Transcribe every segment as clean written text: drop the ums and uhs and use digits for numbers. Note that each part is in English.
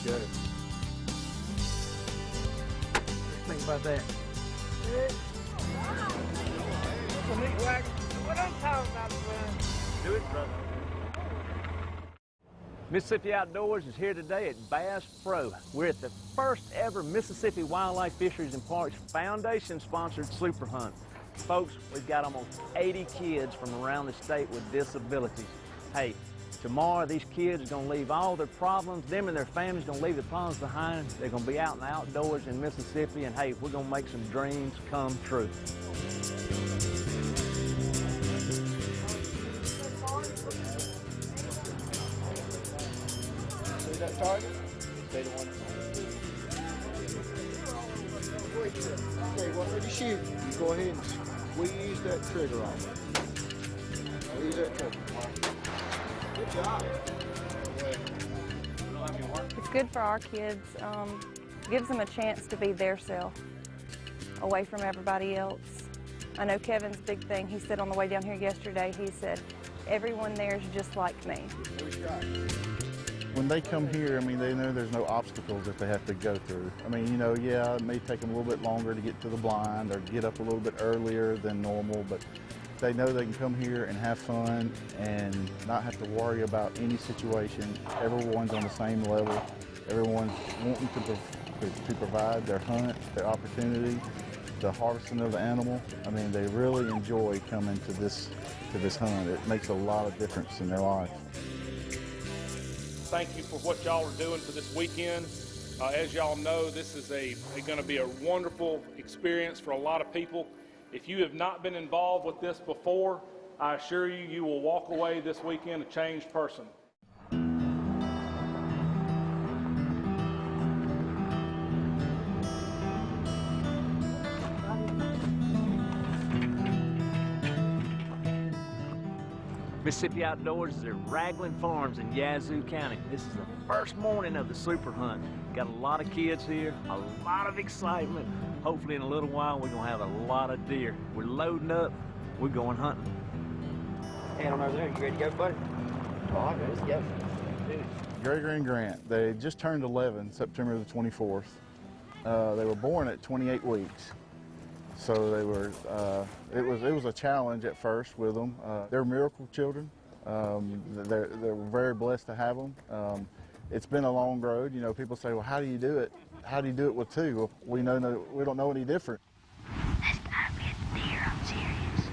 go. Think about that. Meat wagon. What I'm talking about, son. Do it, brother. Mississippi Outdoors is here today at Bass Pro. We're at the first ever Mississippi Wildlife Fisheries and Parks Foundation sponsored Super Hunt. Folks, we've got almost 80 kids from around the state with disabilities. Hey, tomorrow these kids are gonna leave all their problems, them and their families gonna leave the problems behind. They're gonna be out in the outdoors in Mississippi, and hey, we're gonna make some dreams come true. See that target? Stay the one. Okay, what are you shooting? You go ahead and squeeze that trigger off. Squeeze that trigger. Good job. It's good for our kids. Gives them a chance to be their self, away from everybody else. I know Kevin's big thing. He said on the way down here yesterday, he said, everyone there is just like me. When they come here, I mean, they know there's no obstacles that they have to go through. I mean, you know, yeah, it may take them a little bit longer to get to the blind or get up a little bit earlier than normal, but they know they can come here and have fun and not have to worry about any situation. Everyone's on the same level. Everyone's wanting to provide their hunt, their opportunity, the harvesting of the animal. I mean, they really enjoy coming to this hunt. It makes a lot of difference in their life. Thank you for what y'all are doing for this weekend. As y'all know, this is going to be a wonderful experience for a lot of people. If you have not been involved with this before, I assure you, you will walk away this weekend a changed person. Mississippi Outdoors is at Raglan Farms in Yazoo County. This is the first morning of the Super Hunt. Got a lot of kids here, a lot of excitement. Hopefully in a little while we're gonna have a lot of deer. We're loading up, we're going hunting. Hey, I'm over there. You ready to go, buddy? Oh, I got it. Yep. Gregory and Grant, they just turned 11, September the 24th. They were born at 28 weeks. So they were, it was a challenge at first with them. They're miracle children. They're very blessed to have them. It's been a long road. You know, people say, well, how do you do it? How do you do it with two? Well, we don't know any different. That's gotta be a deer, I'm serious.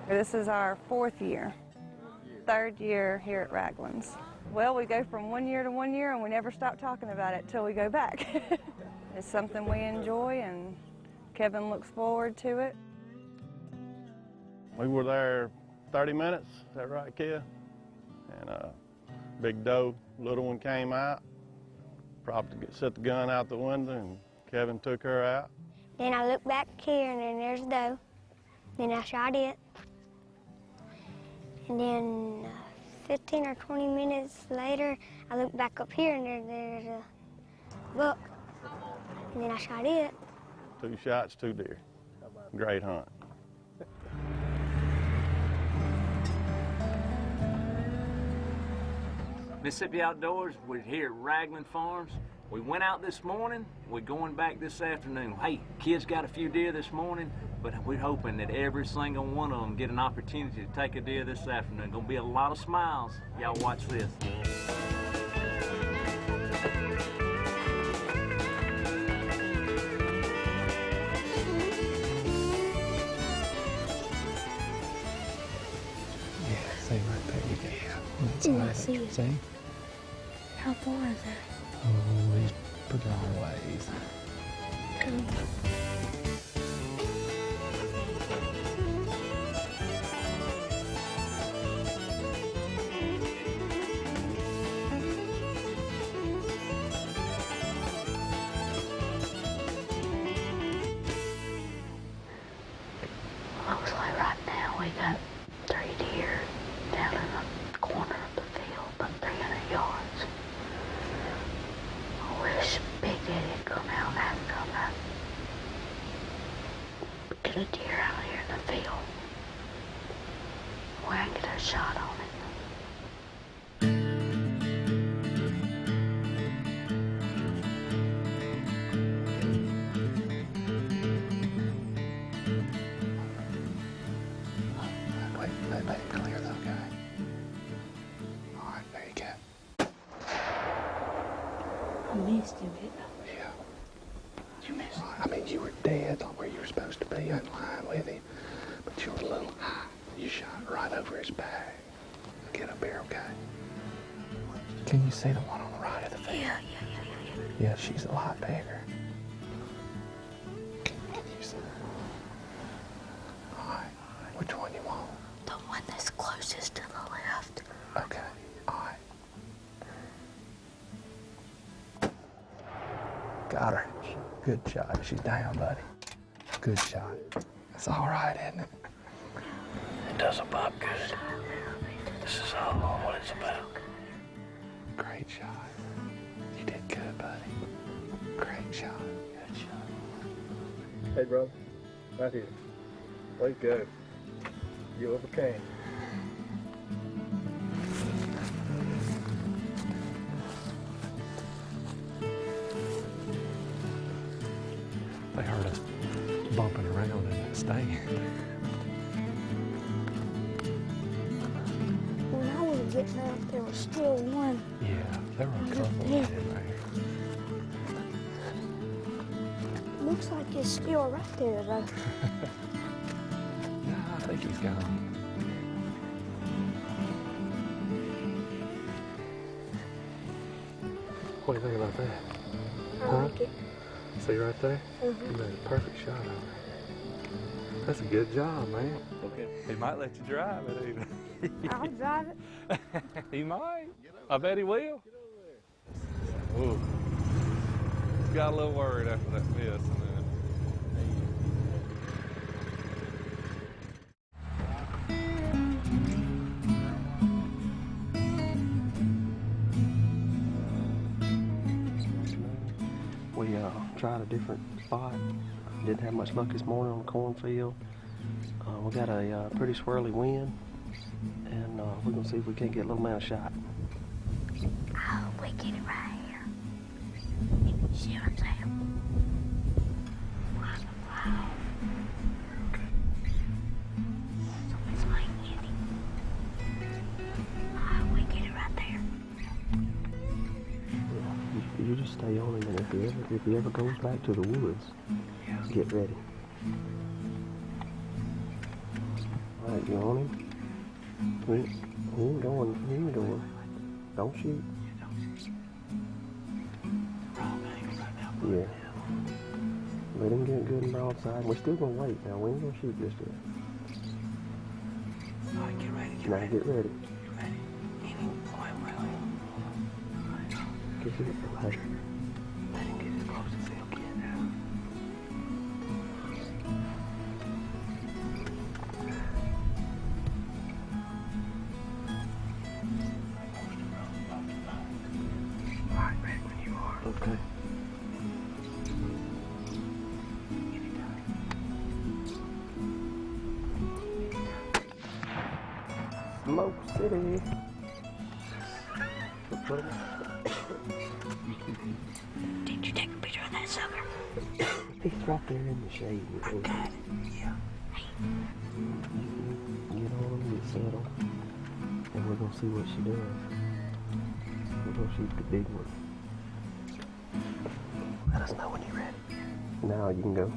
This is our 4th year, 3rd year here at Raglan's. Well, we go from 1 year to 1 year and we never stop talking about it till we go back. It's something we enjoy and Kevin looks forward to it. We were there 30 minutes, is that right, Kia? And big doe, little one came out, set the gun out the window and Kevin took her out. Then I looked back here and then there's a doe. Then I shot it. And then 15 or 20 minutes later, I looked back up here and there's a buck. And then I shot it. 2 shots, 2 deer. Great hunt. Mississippi Outdoors, we're here at Raglan Farms. We went out this morning, we're going back this afternoon. Hey, kids got a few deer this morning, but we're hoping that every single one of them get an opportunity to take a deer this afternoon. Gonna be a lot of smiles. Y'all watch this. Yeah, see right there, you go. That's Yeah, I right. see it. See? How far is that? Oh, he's pretty long ways. Looks like right now we got 3 deer down in the corner of the field, about 300 yards. I wish Big Daddy had come out after that. Get a deer out here in the field where I can get a shot on it. Clear though, okay? All right, there you go. I missed him, didn't I? Yeah. You missed him? I mean, you were dead on where you were supposed to be in line with him, but you were a little high. You shot right over his back. Get up here, okay? Can you see the one on the right of the field? Yeah. Yeah, she's a lot bigger. Can you see? All right. Which one you want? The one that's closest to the left. Okay, all right. Got her. Good shot. She's down, buddy. Good shot. That's all right, isn't it? It doesn't pop good. This is all what it's about. Great shot. You did good, buddy. Great shot. Good shot. Hey, brother. Right here. Way to go. You overcame. They heard us bumping around in that stand. When I was getting up, there was still one. Yeah, there were a couple Yeah. in there. Looks like it's still right there, though. Nah, I think he's gone. What do you think about that? I like it. See right there? Mhm. You made a perfect shot of it. That's a good job, man. Okay. He might let you drive it even. I'll drive it. He might. I bet he will. Ooh. Got a little worried after that miss. And then... We tried a different spot. Didn't have much luck this morning on the cornfield. We got a pretty swirly wind, and we're gonna see if we can't get a little man a shot. Oh, we get it right here. See what I'm saying? Wow. Someone's like getting. Oh, we get it right there. You just stay on him, and if he ever goes back to the woods, get ready. All right, you on him? He ain't going. He ain't going. Don't shoot. Yeah. Let him get good and broadside. We're still gonna wait now. We ain't gonna shoot just yet. All right, get ready. Now get ready. Get ready. Get it. Hey. Let him get as close as he'll get. All right, ready when you are. Okay. Smoke City. Did you take a picture of that sucker? He's right there in the shade. I got it. Yeah. Get on him, get settled, and we're gonna see what she does. We're gonna shoot the big one. Let us know when you're ready. Now you can go.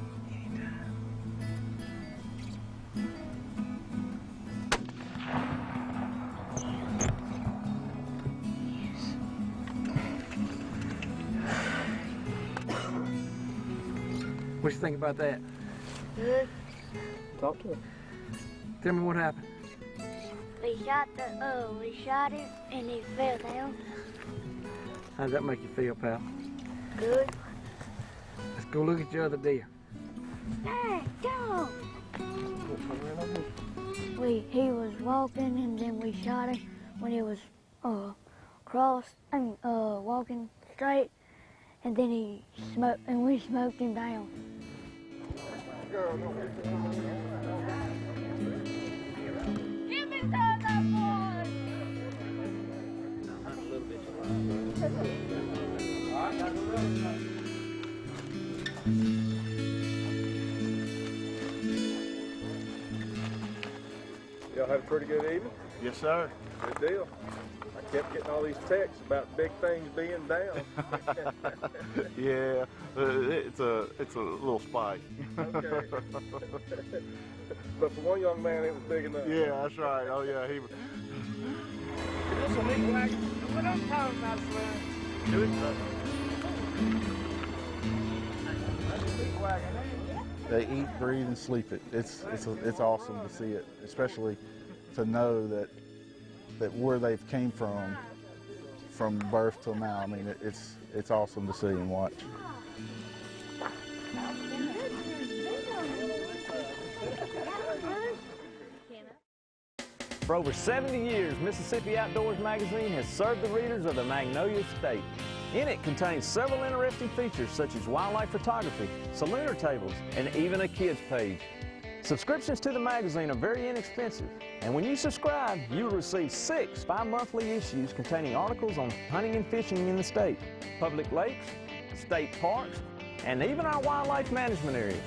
What you think about that? Good. Talk to her. Tell me what happened. We shot it and it fell down. How does that make you feel, pal? Good. Let's go look at your other deer. Hey, go. Put her in over he was walking, and then we shot him when he was walking straight, and then we smoked him down. Give me that boy! Y'all had a pretty good evening? Yes, sir. Good deal. I kept getting all these texts about big things being down. Yeah, it's a little spike. Okay. But for one young man, it was big enough. Yeah, that's right. Oh yeah, he was. This a meat wagon. What I'm talking about, Slim? Do it. They eat, breathe, and sleep it. It's awesome to see it, especially to know that where they've came from birth till now. I mean, it's awesome to see and watch. For over 70 years, Mississippi Outdoors magazine has served the readers of the Magnolia State. In it contains several interesting features such as wildlife photography, saloon tables, and even a kids page. Subscriptions to the magazine are very inexpensive, and when you subscribe, you will receive 6 bi-monthly issues containing articles on hunting and fishing in the state, public lakes, state parks, and even our wildlife management areas.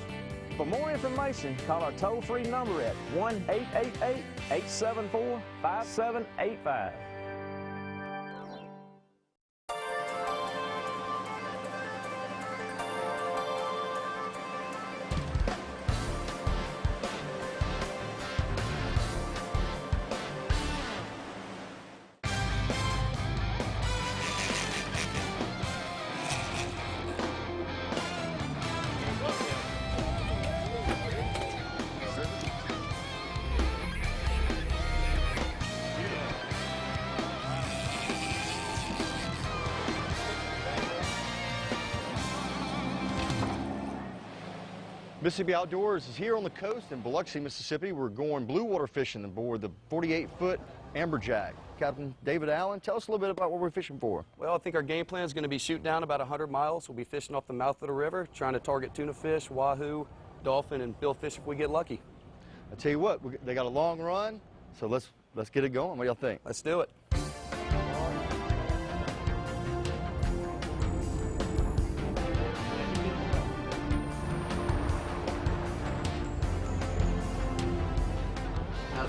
For more information, call our toll-free number at 1-888-874-5785. Mississippi Outdoors is here on the coast in Biloxi, Mississippi. We're going blue water fishing aboard the 48-foot Amberjack. Captain David Allen, tell us a little bit about what we're fishing for. Well, I think our game plan is going to be shoot down about 100 miles. We'll be fishing off the mouth of the river, trying to target tuna fish, wahoo, dolphin, and billfish if we get lucky. I tell you what, they got a long run, so let's get it going. What do y'all think? Let's do it.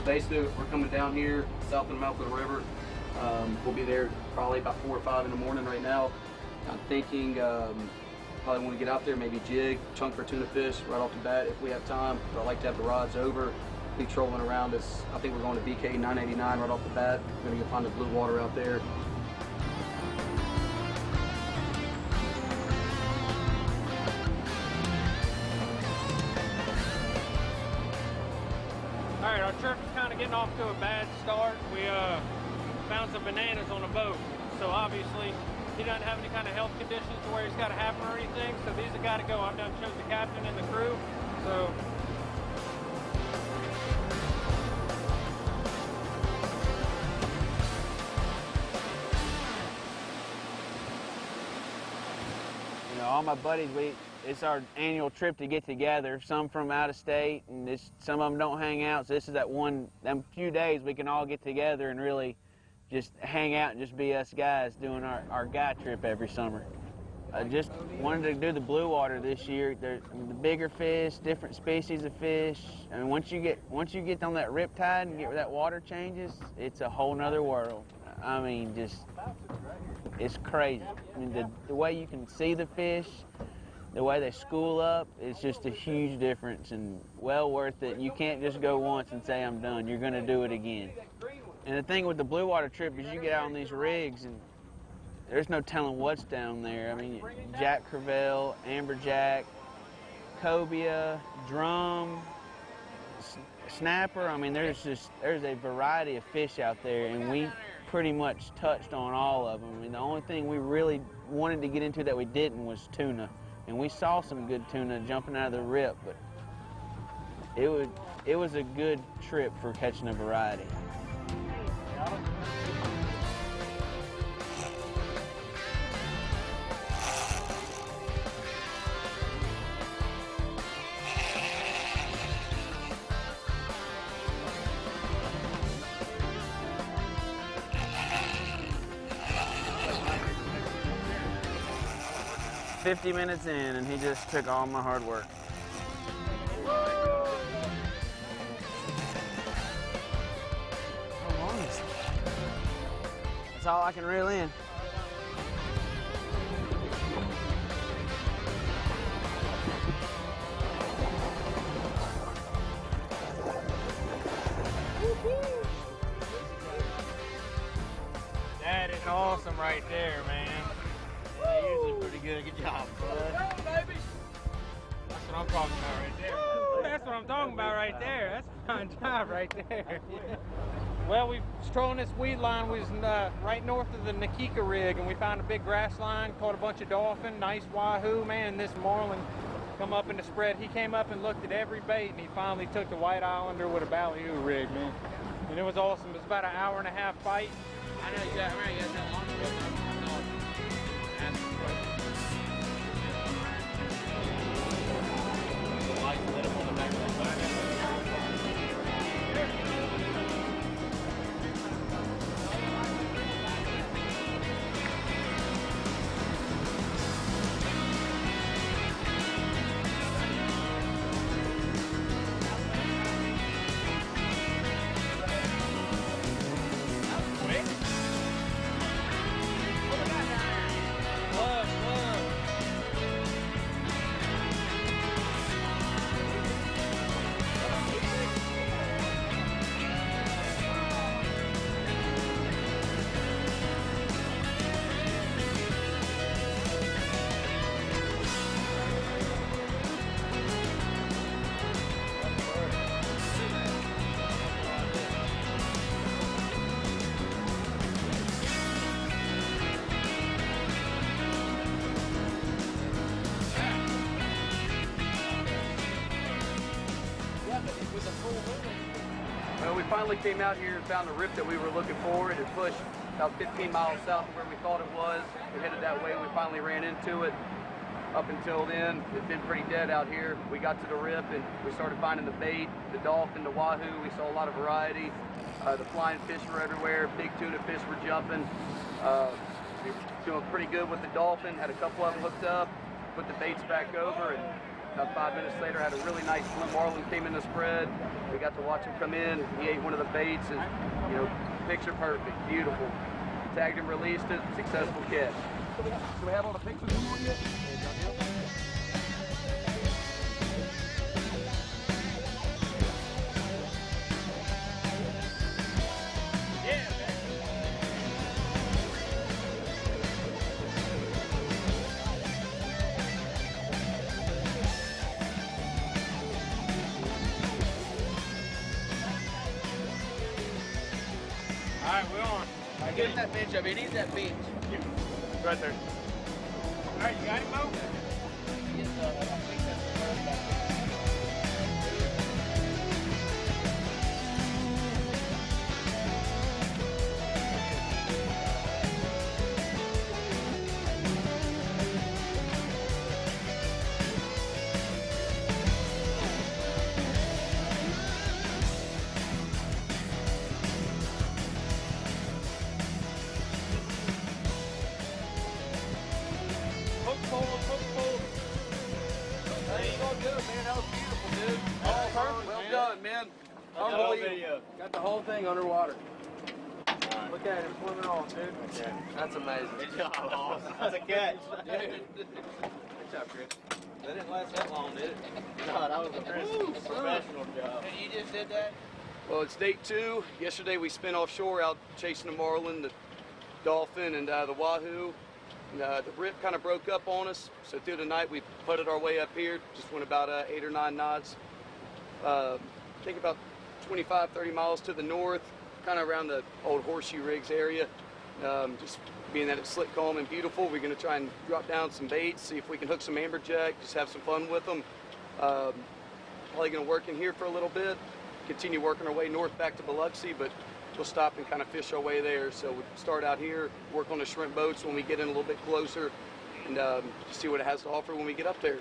Basically, we're coming down here south of the mouth of the river. We'll be there probably about 4 or 5 in the morning right now. I'm thinking probably want to get out there, maybe jig, chunk for tuna fish right off the bat if we have time. But I like to have the rods over, be trolling around us. I think we're going to BK 989 right off the bat. We're going to go find the blue water out there. All right, our trip is kind of getting off to a bad start. We found some bananas on a boat. So obviously, he doesn't have any kind of health conditions to where he's got to have them or anything. So these have got to go. I've done chose the captain and the crew. So all my buddies, it's our annual trip to get together, some from out of state, and some of them don't hang out, so this is them few days we can all get together and really just hang out and just be us guys doing our guy trip every summer. I just wanted to do the blue water this year. The bigger fish, different species of fish. I mean, once you get on that riptide and get where that water changes, it's a whole nother world. I mean, it's crazy. I mean, the way you can see the fish, the way they school up, it's just a huge difference and well worth it. You can't just go once and say, I'm done. You're going to do it again. And the thing with the blue water trip is you get out on these rigs and there's no telling what's down there. I mean, jack crevalle, amberjack, cobia, drum, snapper. I mean, there's a variety of fish out there, and we pretty much touched on all of them. I mean, the only thing we really wanted to get into that we didn't was tuna. And we saw some good tuna jumping out of the rip, but it was a good trip for catching a variety. "50 minutes in, and he just took all my hard work." How long is it? That's all I can reel in. That is awesome right there, man. Yeah, usually pretty good. Good job, bud. Baby. That's what I'm talking about right there. Woo, that's what I'm talking about right there. That's a fine job right there. Well, we was trolling this weed line. We was right north of the Nakika rig, and we found a big grass line, caught a bunch of dolphin, nice wahoo, man. This marlin come up in the spread. He came up and looked at every bait, and he finally took the white islander with a ballyhoo rig, man. And it was awesome. It was about an hour-and-a-half fight. I know you got right. You got that long ago. The lights lit up on the back of the car. Well, we finally came out here and found the rip that we were looking for. It had pushed about 15 miles south of where we thought it was. We headed that way. We finally ran into it. Up until then, it's been pretty dead out here. We got to the rip and we started finding the bait, the dolphin, the wahoo. We saw a lot of variety. The flying fish were everywhere. Big tuna fish were jumping. We were doing pretty good with the dolphin. Had a couple of them hooked up. Put the baits back over, and about 5 minutes later, had a really nice blue marlin came in the spread. We got to watch him come in. He ate one of the baits, and you know, picture perfect, beautiful. Tagged him, released it, successful catch. Do we have all the pictures on yet? All right, we're on. Get that bench up here. He's that bench. Right there. All right, you got him, Mo? Yes, I don't think that's the first one. Hook pole. Hey, you all good, man. That was beautiful, dude. All perfect. Well done, man. Unbelievable. Got the whole thing underwater. Look at him swimming off, dude. Okay. That's amazing. Good job, awesome. That's a catch. Good job, Chris. That didn't last that long, did it? No, that was a professional job. And you just did that? Well, it's day 2. Yesterday we spent offshore out chasing the marlin, the dolphin, and the wahoo. And, the rip kind of broke up on us, so through the night we putted our way up here. Just went about 8 or 9 knots. I think about 25, 30 miles to the north, kind of around the old Horseshoe Rigs area. Just being that it's slick, calm, and beautiful, we're going to try and drop down some baits, see if we can hook some amberjack, just have some fun with them. All probably going to work in here for a little bit, continue working our way north back to Biloxi, but we'll stop and kind of fish our way there. So we start out here, work on the shrimp boats when we get in a little bit closer, and see what it has to offer when we get up there.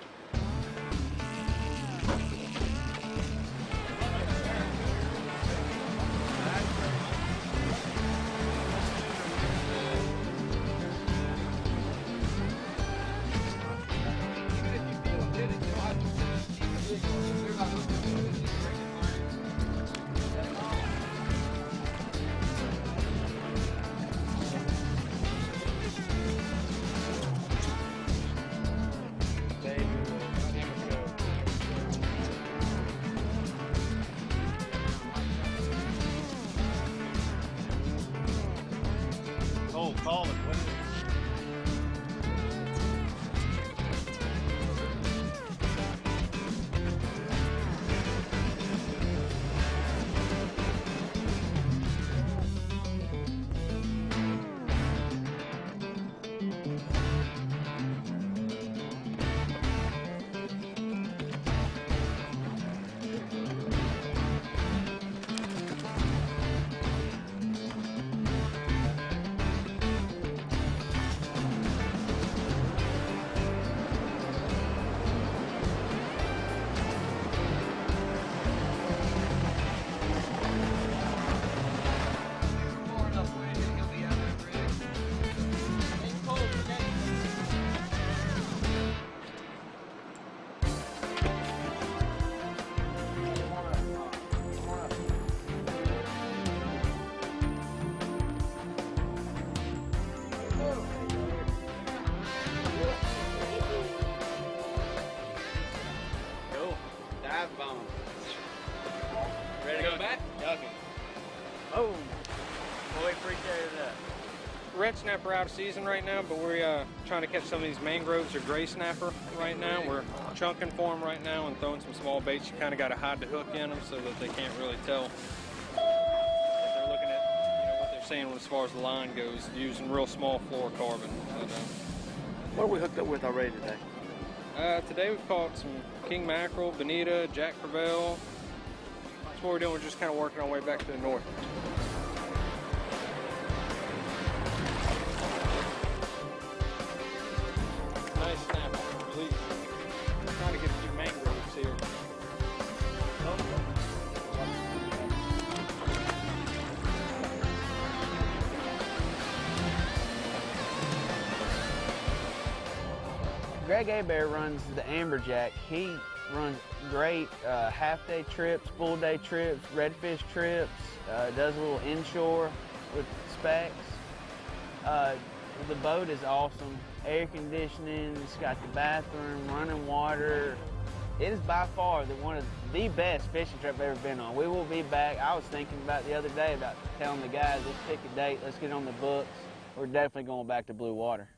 Call it. What is it? Ready to go back? Okay. Oh, boy, appreciate that. Red snapper out of season right now, but we're trying to catch some of these mangroves or gray snapper right now. We're chunking for them right now and throwing some small baits. You kind of got to hide the hook in them so that they can't really tell if they're looking at what they're seeing as far as the line goes, using real small fluorocarbon. But, what are we hooked up with already today? Today we've caught some king mackerel, bonita, jack crevalle. That's what we're doing. We're just kind of working our way back to the north. Nice snapper. Release. I'm trying to get a few mangroves here. Greg Abear runs the Amberjack. He runs great half-day trips, full-day trips, redfish trips, does a little inshore with specs. The boat is awesome. Air conditioning, it's got the bathroom, running water. It is by far one of the best fishing trip I've ever been on. We will be back. I was thinking about the other day about telling the guys, let's pick a date, let's get on the books. We're definitely going back to blue water.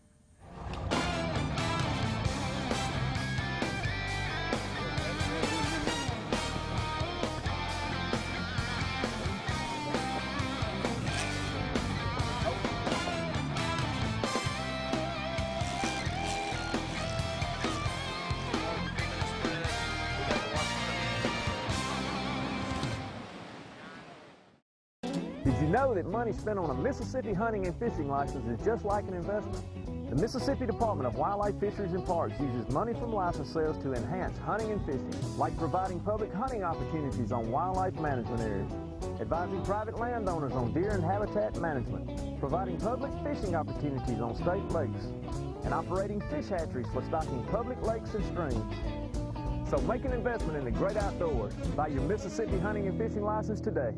Did you know that money spent on a Mississippi hunting and fishing license is just like an investment? The Mississippi Department of Wildlife, Fisheries and Parks uses money from license sales to enhance hunting and fishing, like providing public hunting opportunities on wildlife management areas, advising private landowners on deer and habitat management, providing public fishing opportunities on state lakes, and operating fish hatcheries for stocking public lakes and streams. So make an investment in the great outdoors. Buy your Mississippi hunting and fishing license today.